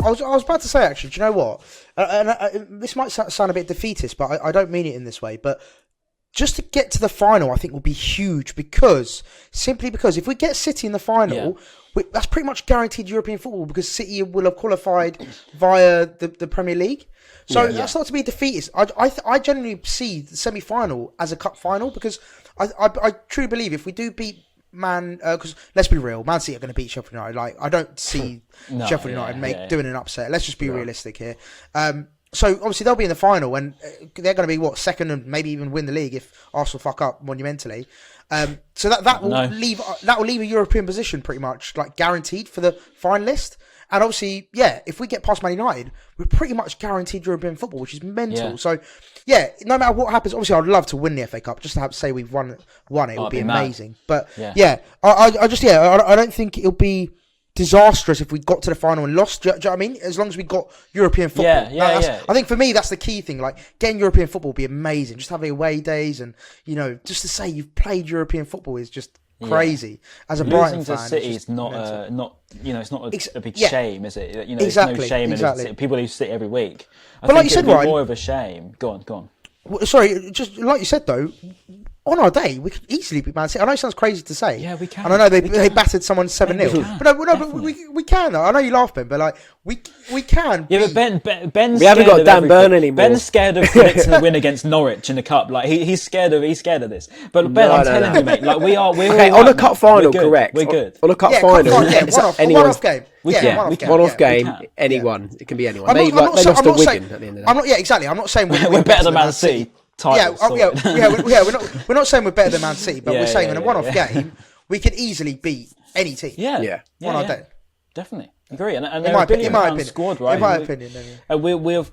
was about to say, actually, do you know what? This might sound a bit defeatist, but I don't mean it in this way. But just to get to the final, I think will be huge simply because if we get City in the final, that's pretty much guaranteed European football because City will have qualified via the Premier League. So that's not to be defeatist. I generally see the semi-final as a cup final because I truly believe if we do beat because let's be real, Man City are going to beat Sheffield United. Like I don't see Sheffield United doing an upset. Let's just be realistic here. So obviously they'll be in the final and they're going to be second and maybe even win the league if Arsenal fuck up monumentally. So that will leave a European position pretty much like guaranteed for the finalist. And obviously, if we get past Man United, we're pretty much guaranteed European football, which is mental. Yeah. So, no matter what happens, obviously I'd love to win the FA Cup. Just to have to say we've won it would be amazing. Mad. But I don't think it'll be disastrous if we got to the final and lost. Do you know what I mean? As long as we got European football. I think for me, that's the key thing. Like getting European football would be amazing. Just having away days and, just to say you've played European football is just crazy. As a Brighton fan, losing to City is not it's not a big shame, is it? Exactly, it's no shame in people who City every week. But like you said, Ryan, more of a shame. Go on. Well, sorry, just like you said though, on our day we could easily beat Man City. I know it sounds crazy to say. Yeah, we can. And I know they battered someone 7-0. But we can though. I know you laugh, Ben, but like we can. Yeah, but Ben's we haven't got Dan Burn anymore. Ben's scared of predicting a win against Norwich in the cup. Like he's scared of this. But Ben, I'm telling you, mate, like we're okay on a cup final. Correct. We're good on a cup final. One-off game. One-off game. Anyone. It can be anyone. They lost to Wigan at the end of that. Exactly. I'm not saying we're better than Man City. We're not saying we're better than Man City, but we're saying in a one-off game we could easily beat any team. On our day, definitely agree. And in my opinion, squad, right? In my opinion,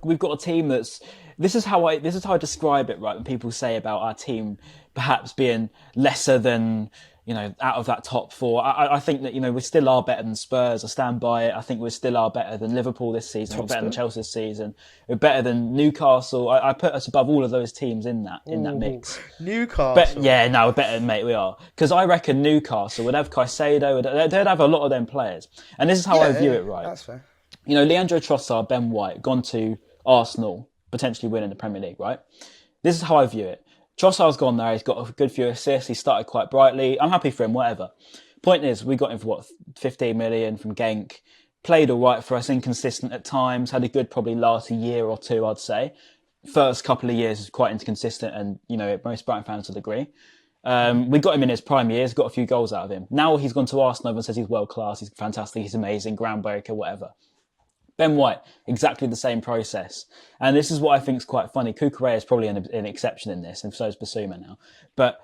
we've got a team that's. This is how I describe it, right? When people say about our team perhaps being lesser than. Out of that top four, I think that, we still are better than Spurs. I stand by it. I think we still are better than Liverpool this season. We're better than Chelsea this season. We're better than Newcastle. I put us above all of those teams in that mix. Newcastle. We're better, mate. We are. Because I reckon Newcastle would have Caicedo. They'd have a lot of them players. And this is how I view it, right? That's fair. Leandro Trossard, Ben White, gone to Arsenal, potentially winning the Premier League, right? This is how I view it. Trossard's gone there. He's got a good few assists. He started quite brightly. I'm happy for him, whatever. Point is, we got him for 15 million from Genk. Played all right for us, inconsistent at times. Had a good probably last year or two, I'd say. First couple of years was quite inconsistent and, most Brighton fans would agree. We got him in his prime years, got a few goals out of him. Now he's gone to Arsenal and says he's world class, he's fantastic, he's amazing, groundbreaker, whatever. Ben White, exactly the same process. And this is what I think is quite funny. Cucurella is probably an exception in this, and so is Basuma now. But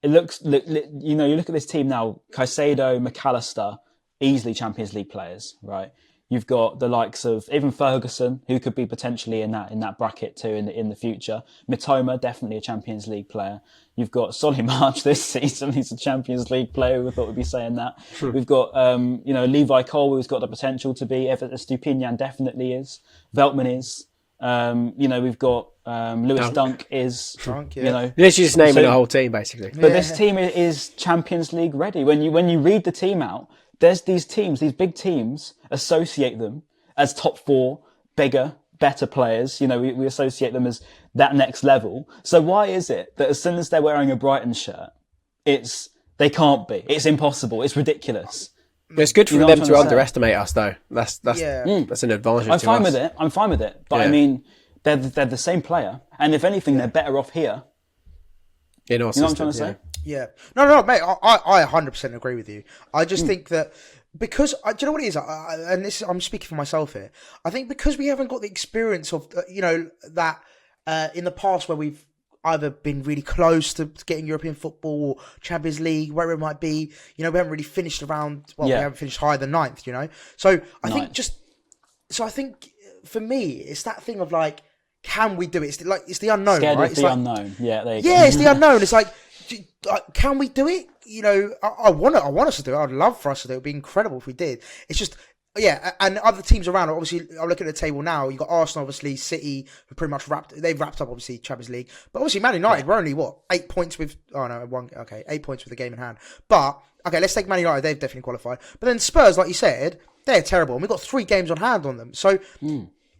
you look at this team now, Caicedo, McAllister, easily Champions League players, right? You've got the likes of even Ferguson, who could be potentially in that bracket too in the future. Mitoma, definitely a Champions League player. You've got Solly March this season. He's a Champions League player. We thought we'd be saying that. Sure. We've got, Levi Cole, who's got the potential to be. Stupinian definitely is. Veltman is. We've got Lewis Dunk is. Dunk, yeah. This is just naming the whole team, basically. But this team is Champions League ready. When you read the team out, there's these teams, these big teams, associate them as top four, bigger, better players. We associate them as that next level. So why is it that as soon as they're wearing a Brighton shirt, they can't be? It's impossible. It's ridiculous. It's good for them to underestimate us, though. That's an advantage. I'm fine with it. But I mean, they're the same player, and if anything, they're better off here. In our system, what I'm trying to say? Yeah. No, mate, I 100% agree with you. I just think that because, do you know what it is? And this I'm speaking for myself here. I think because we haven't got the experience of, that in the past where we've either been really close to getting European football or Champions League, wherever it might be, we haven't really finished around, we haven't finished higher than ninth, So I think for me, it's that thing of like, can we do it? It's the unknown, Scared right? Of the unknown. Yeah, there you go. Yeah, it's the unknown. It's like, can we do it? I want us to do it. I'd love for us to do it. It'd be incredible if we did. It's just, and other teams around, obviously, I'm looking at the table now. You've got Arsenal, obviously, City, who pretty much they've wrapped up, obviously, Champions League. But obviously, Man United, we're only, 8 points with, 8 points with the game in hand. But okay, let's take Man United. They've definitely qualified. But then Spurs, like you said, they're terrible. And we've got 3 games on hand on them. So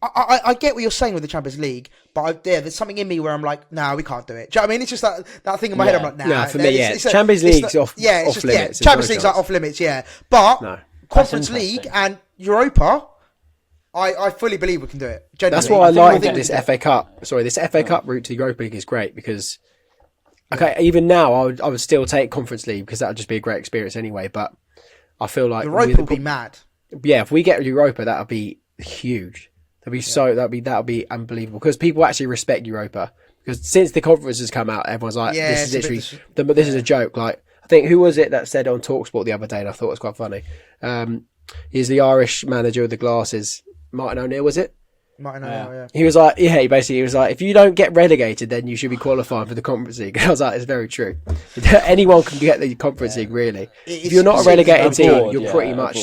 I get what you're saying with the Champions League, but there's something in me where I'm like, nah, we can't do it. Do you know what I mean? It's just that thing in my head. I'm like, nah. No, for me, Champions League's off limits. Yeah, Champions League's off limits, yeah. But Conference League and Europa, I fully believe we can do it. Genuinely. That's why I like this FA Cup. Sorry, this FA Cup route to the Europa League is great because, even now I would still take Conference League because that would just be a great experience anyway. But I feel like Europa will be mad. Yeah, if we get Europa, that would be huge. That'd be unbelievable because people actually respect Europa. Because since the conference has come out, everyone's like, "This is literally this is a joke." Like, I think who was it that said on Talksport the other day, and I thought it was quite funny. He's the Irish manager with the glasses, Martin O'Neill, was it? Martin O'Neill, yeah. He was like, he was like, if you don't get relegated, then you should be qualifying for the Conference League. I was like, it's very true. Anyone can get the Conference League, really. If you're not a relegated team, you're pretty much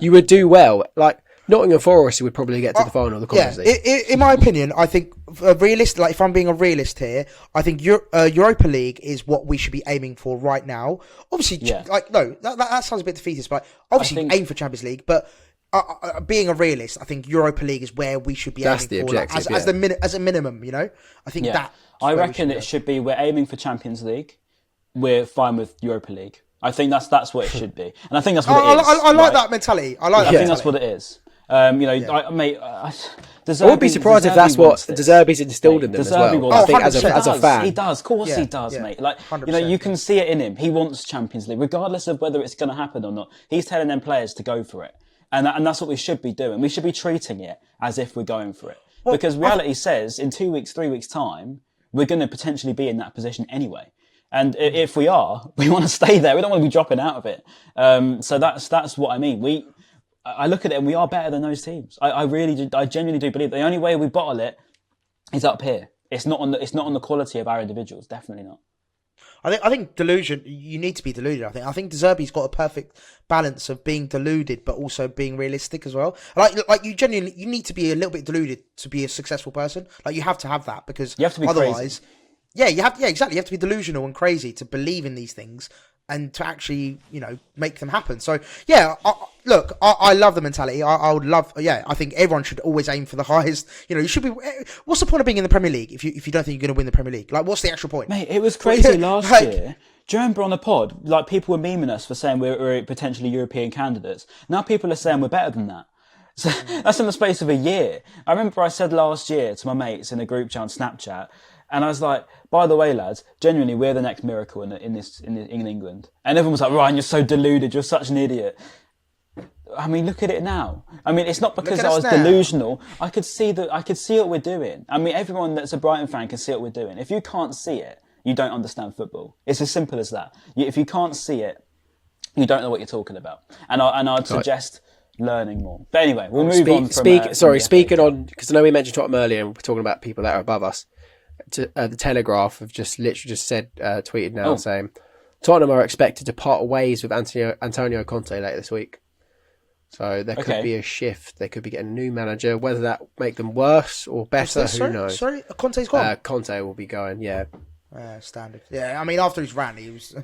you would do well. Like, Nottingham Forest would probably get to the final of the Conference League. In my opinion, I think a realist. Like, if I'm being a realist here, I think Europa League is what we should be aiming for right now. Obviously, that sounds a bit defeatist, but obviously aim for Champions League. But being a realist, I think Europa League is where we should be aiming for, objective, as a minimum. You know, I think that. I reckon it should be. We're aiming for Champions League. We're fine with Europa League. I think that's what it should be, and I think that's what it is. I like that mentality. I think that's what it is. I wouldn't be surprised if that's what De Zerbi's instilled in them as well. I think as a fan, he does. Of course, he does, mate. Like, you can see it in him. He wants Champions League, regardless of whether it's going to happen or not. He's telling them players to go for it, and that's what we should be doing. We should be treating it as if we're going for it, because reality says in 2 weeks, 3 weeks time, we're going to potentially be in that position anyway. And if we are, we want to stay there. We don't want to be dropping out of it. So that's what I mean. I look at it and we are better than those teams. I really do. I genuinely do believe the only way we bottle it is up here. It's not on the quality of our individuals. Definitely not. I think delusion. You need to be deluded. I think De Zerbi's got a perfect balance of being deluded but also being realistic as well. Like you genuinely, you need to be a little bit deluded to be a successful person. Like, you have to have that, because you have to be otherwise, crazy. Exactly. You have to be delusional and crazy to believe in these things and to actually, make them happen. So, I love the mentality. I would love, I think everyone should always aim for the highest. You should be. What's the point of being in the Premier League if you don't think you're going to win the Premier League? Like, what's the actual point? Mate, it was crazy last year. Do you remember on the pod, like, people were memeing us for saying we're potentially European candidates. Now people are saying we're better than that. So that's in the space of a year. I remember I said last year to my mates in a group chat on Snapchat, and I was like, by the way, lads, genuinely, we're the next miracle in England. And everyone was like, Ryan, you're so deluded. You're such an idiot. I mean, look at it now. I mean, it's not because I was delusional. I could see what we're doing. I mean, everyone that's a Brighton fan can see what we're doing. If you can't see it, you don't understand football. It's as simple as that. If you can't see it, you don't know what you're talking about. And I'd suggest learning more. But anyway, we'll move on. Speaking on, because I know we mentioned Tottenham earlier, and we're talking about people that are above us. The Telegraph have just said, tweeted now saying Tottenham are expected to part ways with Antonio Conte later this week. So there could be a shift. They could be getting a new manager. Whether that make them worse or better, who knows? Sorry, Conte's gone. Conte will be going. Yeah. Standard. Yeah, I mean, after his rant, it was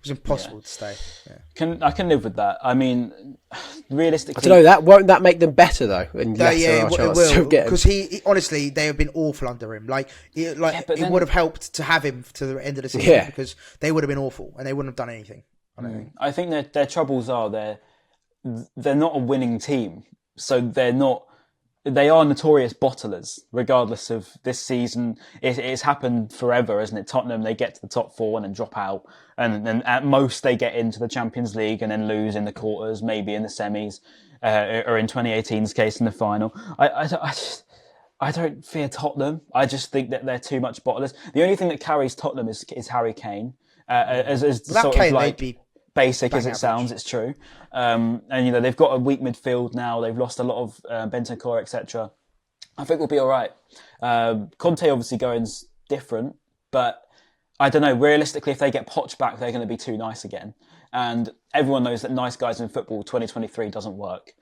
impossible to stay. Yeah. I can live with that. I mean, realistically, I don't know. Won't that make them better though? And it will, because he honestly, they have been awful under him. It would have helped to have him to the end of the season, because they would have been awful and they wouldn't have done anything. I think their troubles are they're not a winning team, so they are notorious bottlers, regardless of this season. It's happened forever, isn't it? Tottenham, they get to the top 4 and then drop out. And then at most they get into the Champions League and then lose in the quarters, maybe in the semis, or in 2018's case in the final. I don't fear Tottenham. I just think that they're too much bottlers. The only thing that carries Tottenham is Harry Kane. As sort of like basic as it sounds, it's true. And they've got a weak midfield now. They've lost a lot of Bentancur, etc. I think we'll be all right. Conte obviously going's different, but I don't know. Realistically, if they get Poch back, they're going to be too nice again. And everyone knows that nice guys in football 2023 doesn't work.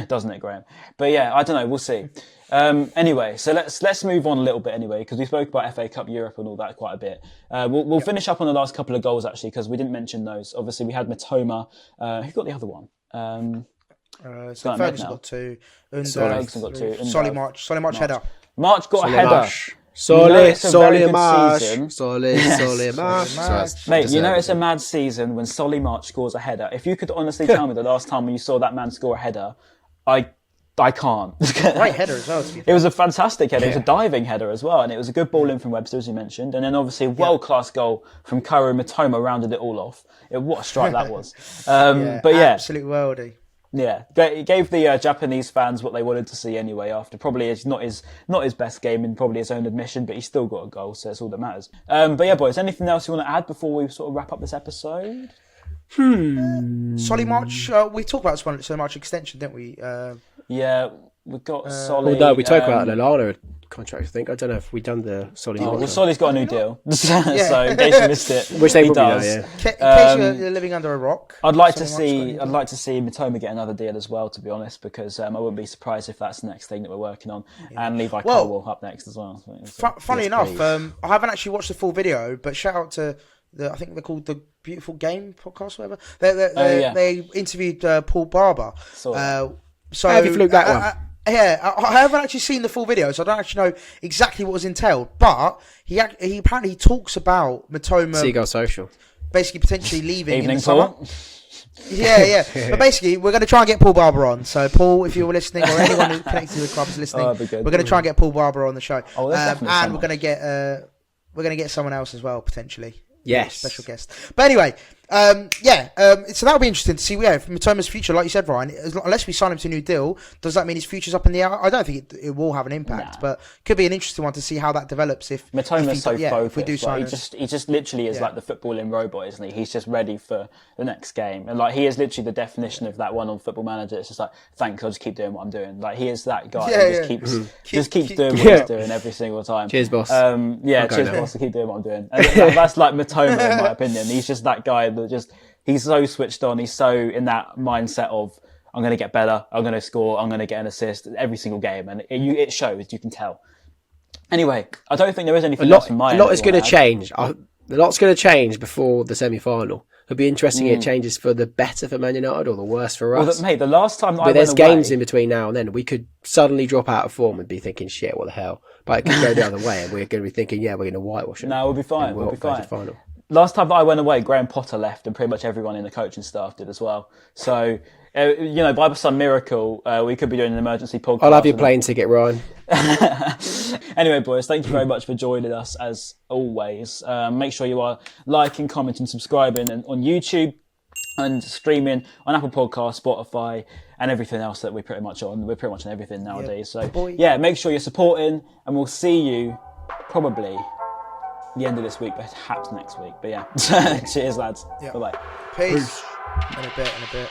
Doesn't it, Graham? But yeah, I don't know. We'll see. Anyway, so let's move on a little bit anyway, because we spoke about FA Cup Europe and all that quite a bit. We'll finish up on the last couple of goals actually, because we didn't mention those. Obviously, we had Mitoma. Who got the other one? So Ferguson got 2. Ferguson got 2. Solly March header. March got a header. Solly March. Mate, you know it's a mad season when Solly March scores a header. If you could honestly tell me the last time when you saw that man score a header, I can't. Great header as well, to be fair. It was a fantastic header. It was a diving header as well, and it was a good ball in from Webster, as you mentioned. And then obviously a world-class goal from Kaoru Mitoma rounded it all off. What a strike that was. But yeah. Absolute worldie. Yeah, it gave the Japanese fans what they wanted to see anyway. After probably it's not his best game in probably his own admission, but he still got a goal, so that's all that matters. But yeah, boys, anything else you want to add before we sort of wrap up this episode? Solly March, we talked about Solly March extension, didn't we? Yeah, we got Solly. No, we talked about Lallana contract. I think I don't know if we done the Solly. Well, Solly's got a new deal, so in case you missed it, which they does. In case you're living under a rock, I'd like to see Mitoma get another deal as well, to be honest, because I wouldn't be surprised if that's the next thing that we're working on, and Levi Colwell up next as well. Funny enough, I haven't actually watched the full video, but shout out to I think they're called the Beautiful Game podcast, or whatever. They interviewed Paul Barber. So how have you fluked that one? I haven't actually seen the full video, so I don't actually know exactly what was entailed. But he apparently talks about Mitoma, Seagulls Social, basically potentially leaving Evening, in the summer. Yeah. But basically, we're going to try and get Paul Barber on. So, Paul, if you're listening, or anyone who connected to the club is listening, we're going to try and get Paul Barber on the show. And we're going to get someone else as well potentially. Yes, special guest. But anyway, so that'll be interesting to see. Yeah, Mitoma's future, like you said, Ryan. Unless we sign him to a new deal, does that mean his future's up in the air? I don't think it will have an impact, but could be an interesting one to see how that develops. If Mitoma's so focused, if we do sign he just literally is like the footballing robot, isn't he? He's just ready for the next game, and like he is literally the definition of that one on Football Manager. It's just like, thanks, I'll just keep doing what I'm doing. Like he is that guy. Just keeps doing what he's doing every single time. Cheers, boss. Cheers, boss. To keep doing what I'm doing. And that's like Mitoma, in my opinion. He's just that guy that he's so switched on. He's so in that mindset of, I'm going to get better, I'm going to score, I'm going to get an assist every single game. And it shows, you can tell. Anyway, I don't think there is anything else from my end. A lot is going to change. A lot's going to change before the semi-final. It'll be interesting if it changes for the better for Man United or the worse for us. Mate, the last time that there's games in between now and then. We could suddenly drop out of form and be thinking, shit, what the hell? But it could go the other way and we're going to be thinking, we're going to whitewash it. No, we'll be fine. We'll be fine. Last time that I went away, Graham Potter left and pretty much everyone in the coaching staff did as well. So, by some miracle, we could be doing an emergency podcast. I'll have your plane ticket, Ryan. Anyway, boys, thank you very much for joining us as always. Make sure you are liking, commenting, subscribing on YouTube and streaming on Apple Podcasts, Spotify, and everything else that we're pretty much on. We're pretty much on everything nowadays. So, make sure you're supporting, and we'll see you probably the end of this week, perhaps next week. But cheers, lads. Bye-bye. Peace. In a bit.